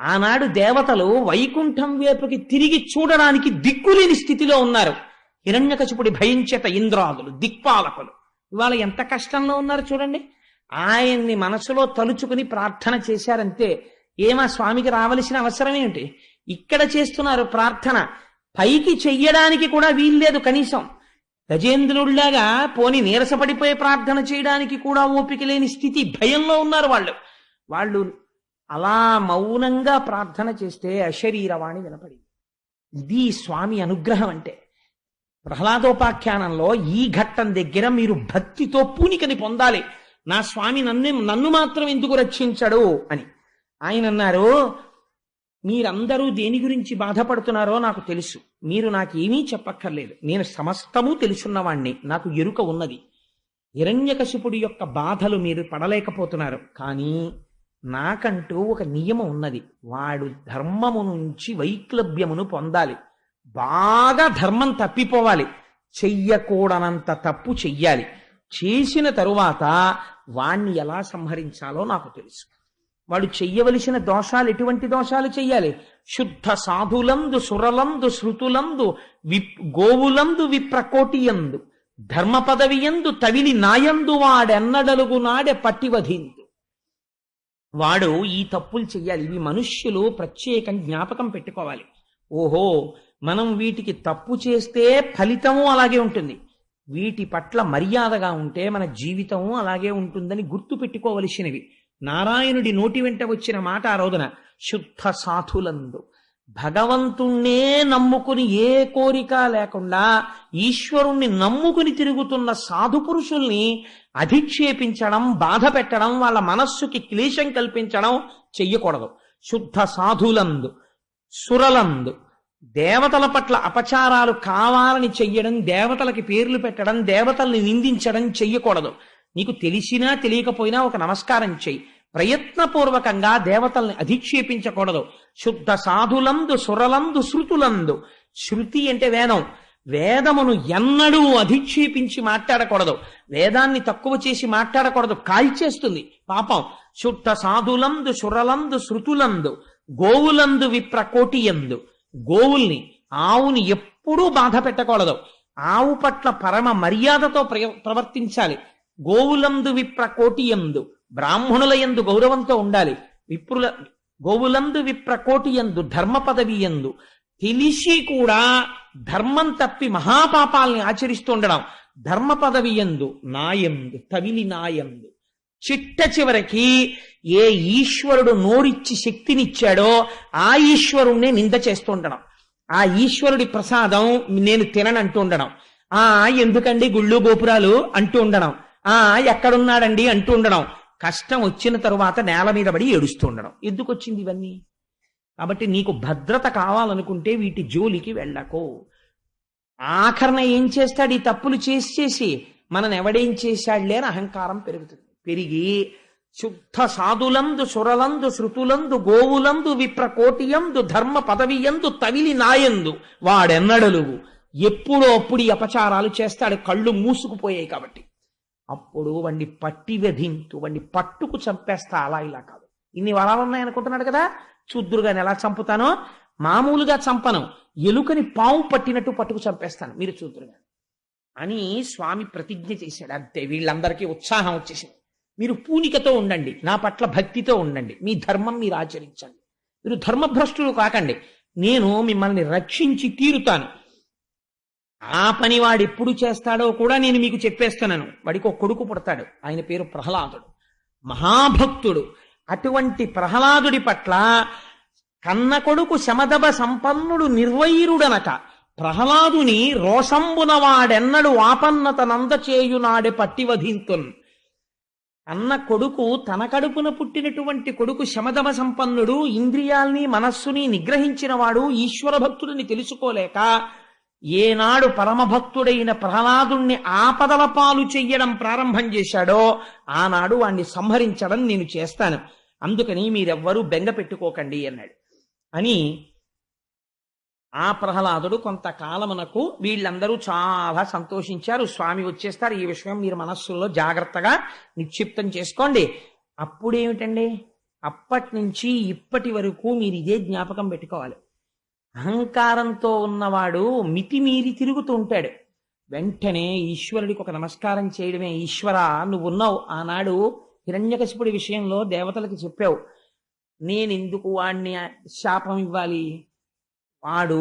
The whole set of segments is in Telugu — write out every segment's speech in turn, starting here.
ఆనాడు దేవతలు వైకుంఠం వైపుకి తిరిగి చూడడానికి దిక్కులేని స్థితిలో ఉన్నారు. హిరణ్యకశిపుడి భయంచేత ఇంద్రాదులు దిక్పాలకులు ఇవాళ ఎంత కష్టంలో ఉన్నారు చూడండి. ఆయన్ని మనసులో తలుచుకుని ప్రార్థన చేశారంతే. ఏమా స్వామికి రావలసిన అవసరం ఏమిటి? ఇక్కడ చేస్తున్నారు ప్రార్థన, పైకి చెయ్యడానికి కూడా వీల్లేదు. కనీసం గజేంద్రుడిలాగా పోని నీరసపడిపోయి ప్రార్థన చేయడానికి కూడా ఓపిక లేని స్థితి, భయంలో ఉన్నారు వాళ్ళు. వాళ్ళు అలా మౌనంగా ప్రార్థన చేస్తే అశరీరవాణి వినపడింది. ఇది స్వామి అనుగ్రహం అంటే. ప్రహ్లాదోపాఖ్యానంలో ఈ ఘట్టం దగ్గర మీరు భక్తితో పూనికని పొందాలి. నా స్వామి నన్ను మాత్రం ఎందుకు రక్షించడు అని. ఆయన అన్నారు, మీరందరూ దేని గురించి బాధపడుతున్నారో నాకు తెలుసు, మీరు నాకేమీ చెప్పక్కర్లేదు, నేను సమస్తము తెలుసున్నవాణ్ణి, నాకు ఎరుక ఉన్నది. హిరణ్యకశిపుడి యొక్క బాధలు మీరు పడలేకపోతున్నారు, కానీ నాకంటూ ఒక నియమం ఉన్నది. వాడు ధర్మము నుంచి వైక్లభ్యమును పొందాలి, బాగా ధర్మం తప్పిపోవాలి, చెయ్యకూడనంత తప్పు చెయ్యాలి. చేసిన తరువాత వాణ్ణి ఎలా సంహరించాలో నాకు తెలుసు. వాడు చెయ్యవలసిన దోషాలు ఎటువంటి దోషాలు చెయ్యాలి? శుద్ధ సాధులందు సురలందు శృతులందు గోవులందు విప్రకోటియందు ధర్మ పదవియందు తవిలి నాయందు వాడెన్నడలుగు నాడే పట్టివధిందు. వాడు ఈ తప్పులు చెయ్యాలి. ఇవి మనుష్యులు ప్రత్యేకం జ్ఞాపకం పెట్టుకోవాలి. ఓహో, మనం వీటికి తప్పు చేస్తే ఫలితము అలాగే ఉంటుంది, వీటి పట్ల మర్యాదగా ఉంటే మన జీవితము అలాగే ఉంటుందని గుర్తు పెట్టుకోవలసినవి. నారాయణుడి నోటి వెంట వచ్చిన మాట ఆ రోజున, శుద్ధ సాధులందు, భగవంతుణ్ణే నమ్ముకుని ఏ కోరిక లేకుండా ఈశ్వరుణ్ణి నమ్ముకుని తిరుగుతున్న సాధు పురుషుల్ని అధిక్షేపించడం, బాధ పెట్టడం, వాళ్ళ మనస్సుకి క్లేశం కల్పించడం చెయ్యకూడదు. శుద్ధ సాధులందు సురలందు, దేవతల పట్ల అపచారాలు కావాలని చెయ్యడం, దేవతలకి పేర్లు పెట్టడం, దేవతల్ని నిందించడం చెయ్యకూడదు. నీకు తెలిసినా తెలియకపోయినా ఒక నమస్కారం చెయ్యి, ప్రయత్నపూర్వకంగా దేవతల్ని అధిక్షేపించకూడదు. శుద్ధ సాధులందు సురలందు శృతులందు, శృతి అంటే వేదం, వేదమును ఎన్నడూ అధిక్షేపించి మాట్లాడకూడదు, వేదాన్ని తక్కువ చేసి మాట్లాడకూడదు, కాల్చేస్తుంది పాపం. శుద్ధ సాధులందు సురలందు శృతులందు గోవులందు విప్రకోటియందు, గోవుల్ని ఆవుని ఎప్పుడూ బాధ పెట్టకూడదు, ఆవు పట్ల పరమ మర్యాదతో ప్రవర్తించాలి. గోవులందు విప్రకోటియందు, బ్రాహ్మణుల యందు గౌరవంతో ఉండాలి. గోవులందు విప్రకోటియందు ధర్మ పదవి యందు, తెలిసి కూడా ధర్మం తప్పి మహాపాపాలని ఆచరిస్తూ ఉండడం. ధర్మ పదవి యందు నాయందు తవిలి నాయందు, చిట్ట చివరికి ఏ ఈశ్వరుడు నోరిచ్చి శక్తినిచ్చాడో ఆ ఈశ్వరుణ్ణి నింద చేస్తూ ఉండడం, ఆ ఈశ్వరుడి ప్రసాదం నేను తిననంటూ ఉండడం, ఎందుకండి గుళ్ళు గోపురాలు అంటూ ఉండడం, ఎక్కడున్నాడండి అంటూ ఉండడం, కష్టం వచ్చిన తరువాత నేల మీద పడి ఏడుస్తూ ఉండడం. ఎందుకు వచ్చింది ఇవన్నీ? కాబట్టి నీకు భద్రత కావాలనుకుంటే వీటి జోలికి వెళ్ళకు. ఆఖరణ ఏం చేస్తాడు? ఈ తప్పులు చేసి మనని ఎవడేం చేశాడులే అని అహంకారం పెరుగుతుంది. పెరిగి శుద్ధ సాధులందు సురలందు శృతులందు గోవులందు విప్రకోటియందు ధర్మ పదవియందు తవిలి నాయందు వాడెన్నడలుగు, ఎప్పుడో అప్పుడు ఈ అపచారాలు చేస్తాడు. కళ్ళు మూసుకుపోయాయి కాబట్టి అప్పుడు వాణ్ణి పట్టి వధింతు, వాణ్ణి పట్టుకు చంపేస్తా, అలా ఇలా కాదు. ఇన్ని వరాలు ఉన్నాయనుకుంటున్నాడు కదా, చూద్దురుగాని ఎలా చంపుతానో, మామూలుగా చంపను, ఎలుకని పాము పట్టినట్టు పట్టుకు చంపేస్తాను, మీరు చూద్దురుగాని అని స్వామి ప్రతిజ్ఞ చేశాడు. అంతే, వీళ్ళందరికీ ఉత్సాహం వచ్చేసింది. మీరు పూనికతో ఉండండి, నా పట్ల భక్తితో ఉండండి, మీ ధర్మం మీరు ఆచరించండి, మీరు ధర్మభ్రష్టులు కాకండి, నేను మిమ్మల్ని రక్షించి తీరుతాను. ఆ పని వాడు ఎప్పుడు చేస్తాడో కూడా నేను మీకు చెప్పేస్తున్నాను. వాడికి ఒక కొడుకు పుడతాడు, ఆయన పేరు ప్రహ్లాదుడు, మహాభక్తుడు. అటువంటి ప్రహ్లాదుడి పట్ల కన్న కొడుకు శమదభ సంపన్నుడు నిర్వైరుడనక, ప్రహ్లాదుని రోషంబున వాడెన్నడు ఆపన్నతనంద చేయునాడే పట్టివధింతున్. అన్న కొడుకు, తన కడుపున పుట్టినటువంటి కొడుకు శమదమ సంపన్నుడు, ఇంద్రియాల్ని మనస్సుని నిగ్రహించిన వాడు, ఈశ్వర భక్తుడిని తెలుసుకోలేక ఏనాడు పరమభక్తుడైన ప్రహ్లాదుణ్ణి ఆపదల పాలు చెయ్యడం ప్రారంభం చేశాడో ఆనాడు వాణ్ణి సంహరించడం నేను చేస్తాను, అందుకని మీరెవ్వరూ బెంగ పెట్టుకోకండి అన్నాడు. అని ఆ ప్రహ్లాదుడు కొంతకాలమునకు, వీళ్ళందరూ చాలా సంతోషించారు. స్వామి వచ్చేస్తారు, ఈ విషయం మీరు మనస్సులో జాగ్రత్తగా నిక్షిప్తం చేసుకోండి. అప్పుడేమిటండి, అప్పటి నుంచి ఇప్పటి వరకు మీరు ఇదే జ్ఞాపకం పెట్టుకోవాలి. అహంకారంతో ఉన్నవాడు మితిమీరి తిరుగుతూ ఉంటాడు. వెంటనే ఈశ్వరుడికి ఒక నమస్కారం చేయడమే. ఈశ్వర, నువ్వున్నావు. ఆనాడు హిరణ్యకశిపుడి విషయంలో దేవతలకి చెప్పావు, నేనెందుకు వాణ్ణి శాపం ఇవ్వాలి? వాడు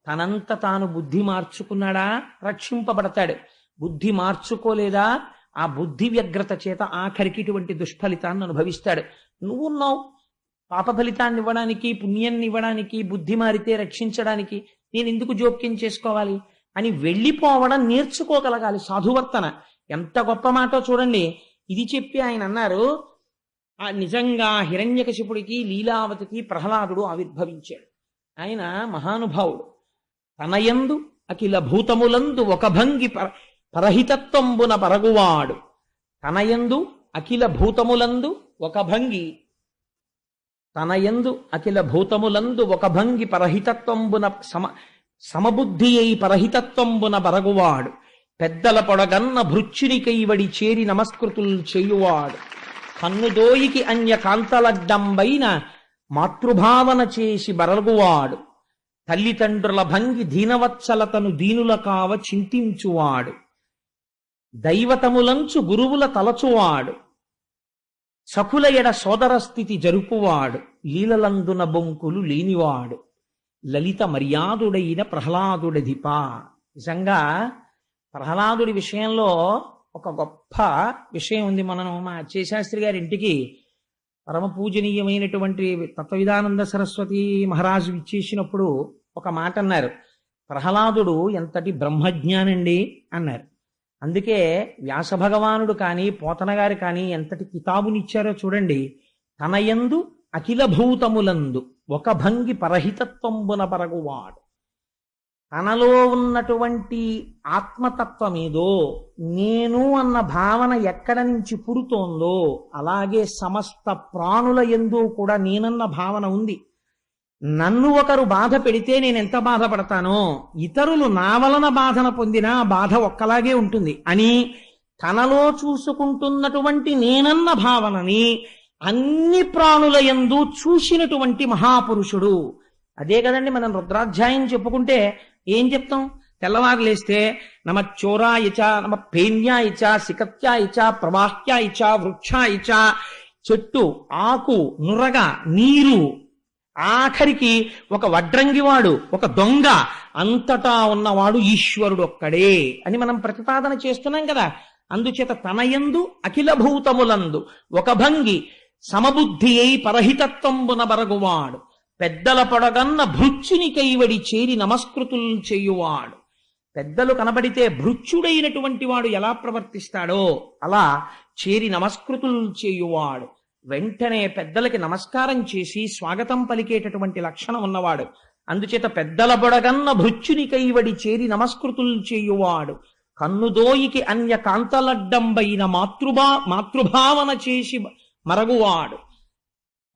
తనంత తాను బుద్ధి మార్చుకున్నాడా, రక్షింపబడతాడు. బుద్ధి మార్చుకోలేదా, ఆ బుద్ధి వ్యగ్రత చేత ఆఖరికి ఇటువంటి దుష్ఫలితాన్ని అనుభవిస్తాడు. నువ్వున్నావు పాప ఫలితాన్ని ఇవ్వడానికి, పుణ్యాన్ని ఇవ్వడానికి, బుద్ధి మారితే రక్షించడానికి, నేను ఎందుకు జోక్యం చేసుకోవాలి అని వెళ్ళిపోవడం నేర్చుకోగలగాలి. సాధువర్తన ఎంత గొప్ప మాటో చూడండి. ఇది చెప్పి ఆయన అన్నారు, ఆ నిజంగా హిరణ్యకశిపుడికి, లీలావతికి ప్రహ్లాదుడు ఆవిర్భవించాడు. ఆయన మహానుభావుడు. తనయందు అఖిల భూతములందు ఒక భంగి పరహితత్వంబున పరగువాడు. తనయందు అఖిల భూతములందు ఒక భంగి, తనయందు అఖిల భూతములందు ఒక భంగి పరహితత్వంబున సమబుద్ధి అయి పరహితత్వంబున బరగువాడు. పెద్దల పొడగన్న భృచ్చుని కైవడి చేరి నమస్కృతులు చేయువాడు. కన్నుదోయికి అన్య కాంతలడ్డంబైన మాతృభావన చేసి బరగువాడు. తల్లిదండ్రుల భంగి దీనవత్సలతను దీనుల కావ చింతించువాడు. దైవతములంచు గురువుల తలచువాడు. సకుల ఎడ సోదర స్థితి జరుపువాడు. లీలలందున బొంకులు లేనివాడు. లలిత మర్యాదుడైన ప్రహ్లాదుడధిప. నిజంగా ప్రహ్లాదుడి విషయంలో ఒక గొప్ప విషయం ఉంది. మనం మా అచ్చేశాస్త్రి గారి ఇంటికి పరమ పూజనీయమైనటువంటి తత్వవిధానంద సరస్వతి మహారాజు ఇచ్చేసినప్పుడు ఒక మాట అన్నారు, ప్రహ్లాదుడు ఎంతటి బ్రహ్మజ్ఞానండి అన్నారు. అందుకే వ్యాస భగవానుడు కానీ పోతన గారు కానీ ఎంతటి కితాబునిచ్చారో చూడండి. తనయందు అఖిల భూతములందు ఒక భంగి పరహితత్వంబున పరగువాడు. తనలో ఉన్నటువంటి ఆత్మతత్వమేదో, నేను అన్న భావన ఎక్కడ నుంచి పుడుతోందో అలాగే సమస్త ప్రాణుల యందు కూడా నేనన్న భావన ఉంది. నన్ను ఒకరు బాధ పెడితే నేను ఎంత బాధపడతానో, ఇతరులు నా వలన బాధన పొందినా బాధ ఒక్కలాగే ఉంటుంది అని తనలో చూసుకుంటున్నటువంటి నేనన్న భావనని అన్ని ప్రాణుల యందు చూసినటువంటి మహాపురుషుడు. అదే కదండి మనం రుద్రాధ్యాయం చెప్పుకుంటే ఏం చెప్తాం? తెల్లవారు లేస్తే నమ చోరాయచ, నమ పేన్యాయచ, సికత్యాయచ, ప్రవాహ్యాయచ, వృక్షాయచ, చెట్టు, ఆకు, నురగ, నీరు, ఆఖరికి ఒక వడ్రంగివాడు, ఒక దొంగ, అంతటా ఉన్నవాడు ఈశ్వరుడు ఒక్కడే అని మనం ప్రతిపాదన చేస్తున్నాం కదా. అందుచేత తనయందు అఖిల భూతములందు ఒక భంగి సమబుద్ధి అయి పరహితత్వంబున బరగువాడు. పెద్దల పొడగన్న భృచ్చుని కైవడి చేరి నమస్కృతులు చేయువాడు. పెద్దలు కనబడితే భృచ్చుడైనటువంటి వాడు ఎలా ప్రవర్తిస్తాడో అలా చేరి నమస్కృతులు చేయువాడు. వెంటనే పెద్దలకి నమస్కారం చేసి స్వాగతం పలికేటటువంటి లక్షణం ఉన్నవాడు. అందుచేత పెద్దల పొడగన్న భృచ్చుని కైవడి చేరి నమస్కృతులు చేయువాడు. కన్నుదోయికి అన్య కాంతలడ్డంబైన మాతృభావన చేసి మరగువాడు.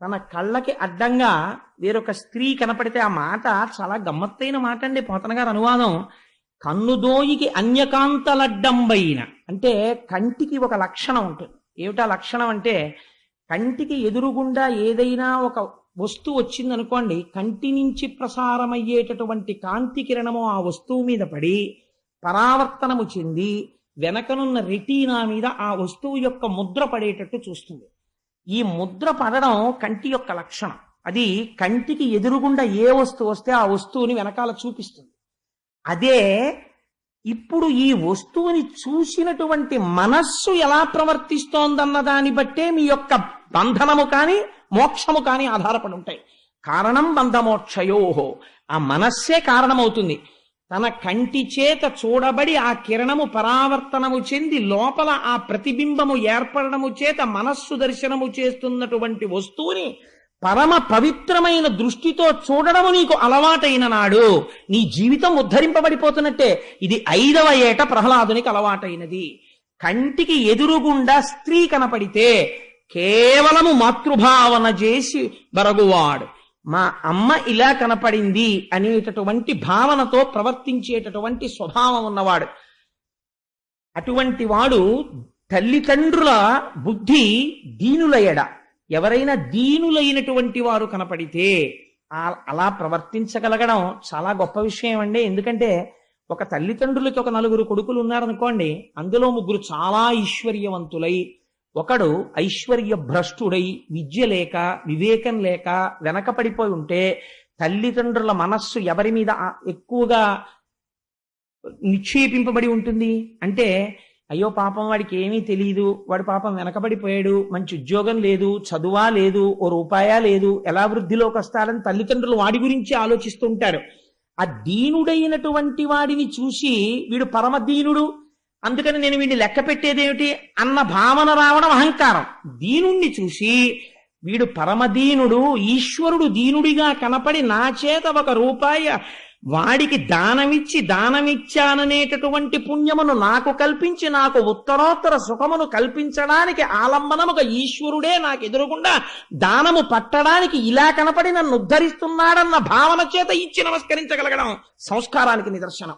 తన కళ్ళకి అడ్డంగా వేరొక స్త్రీ కనపడితే, ఆ మాట చాలా గమ్మత్తైన మాట అండి. పోతన గారు అనువాదం, కన్నుదోయికి అన్యకాంతలడ్డంబైన అంటే కంటికి ఒక లక్షణం ఉంటుంది. ఏమిటా లక్షణం అంటే, కంటికి ఎదురుగుండా ఏదైనా ఒక వస్తువు వచ్చిందనుకోండి, కంటి నుంచి ప్రసారమయ్యేటటువంటి కాంతి కిరణము ఆ వస్తువు మీద పడి పరావర్తనము చెంది వెనకనున్న రెటీనా మీద ఆ వస్తువు యొక్క ముద్ర పడేటట్టు చూస్తుంది. ఈ ముద్ర పడడం కంటి యొక్క లక్షణం. అది కంటికి ఎదురుగుండా ఏ వస్తువు వస్తే ఆ వస్తువుని వెనకాల చూపిస్తుంది. అదే ఇప్పుడు ఈ వస్తువుని చూసినటువంటి మనస్సు ఎలా ప్రవర్తిస్తోందన్న దాన్ని బట్టే మీ యొక్క బంధనము కానీ మోక్షము కానీ ఆధారపడి ఉంటాయి. కారణం బంధమోక్షయోహో, ఆ మనస్సే కారణమవుతుంది. తన కంటి చేత చూడబడి ఆ కిరణము పరావర్తనము చెంది లోపల ఆ ప్రతిబింబము ఏర్పడము చేత మనస్సు దర్శనము చేస్తున్నటువంటి వస్తువుని పరమ పవిత్రమైన దృష్టితో చూడడము నీకు అలవాటైన నాడు నీ జీవితం ఉద్ధరింపబడిపోతున్నట్టే. ఇది 5వ ఏట ప్రహ్లాదునికి అలవాటైనది. కంటికి ఎదురుగుండా స్త్రీ కనపడితే కేవలము మాతృభావన చేసి బరగువాడు. మా అమ్మ ఇలా కనపడింది అనేటటువంటి భావనతో ప్రవర్తించేటటువంటి స్వభావం ఉన్నవాడు. అటువంటి వాడు తల్లిదండ్రుల బుద్ధి దీనుల ఎడ, ఎవరైనా దీనులైనటువంటి వారు కనపడితే అలా ప్రవర్తించగలగడం చాలా గొప్ప విషయం అండి. ఎందుకంటే ఒక తల్లిదండ్రులకి ఒక 4 కొడుకులు ఉన్నారనుకోండి, అందులో 3 చాలా ఐశ్వర్యవంతులై, ఒకడు ఐశ్వర్య భ్రష్టుడై విద్య లేక వివేకం లేక వెనకపడిపోయి ఉంటే తల్లిదండ్రుల మనస్సు ఎవరి మీద ఎక్కువగా నిక్షేపింపబడి ఉంటుంది అంటే, అయ్యో పాపం వాడికి ఏమీ తెలియదు, వాడు పాపం వెనకబడిపోయాడు, మంచి ఉద్యోగం లేదు, చదువా లేదు, ఓ రూపాయా లేదు, ఎలా వృద్ధిలోకి వస్తాడని తల్లిదండ్రులు వాడి గురించి ఆలోచిస్తుంటారు. ఆ దీనుడైనటువంటి వాడిని చూసి వీడు పరమదీనుడు, అందుకని నేను వీడిని లెక్క పెట్టేదేమిటి అన్న భావన రావడం అహంకారం. దీనుణ్ణి చూసి వీడు పరమదీనుడు, ఈశ్వరుడు దీనుడిగా కనపడి నా చేత 1 రూపాయి వాడికి దానమిచ్చాననేటటువంటి పుణ్యమును నాకు కల్పించి నాకు ఉత్తరోత్తర సుఖమును కల్పించడానికి ఆలంబనముగా ఈశ్వరుడే నాకు ఎదురుగుండా దానము పట్టడానికి ఇలా కనపడి నన్ను ఉద్ధరిస్తున్నాడన్న భావన చేత ఇచ్చి నమస్కరించగలగడం సంస్కారానికి నిదర్శనం.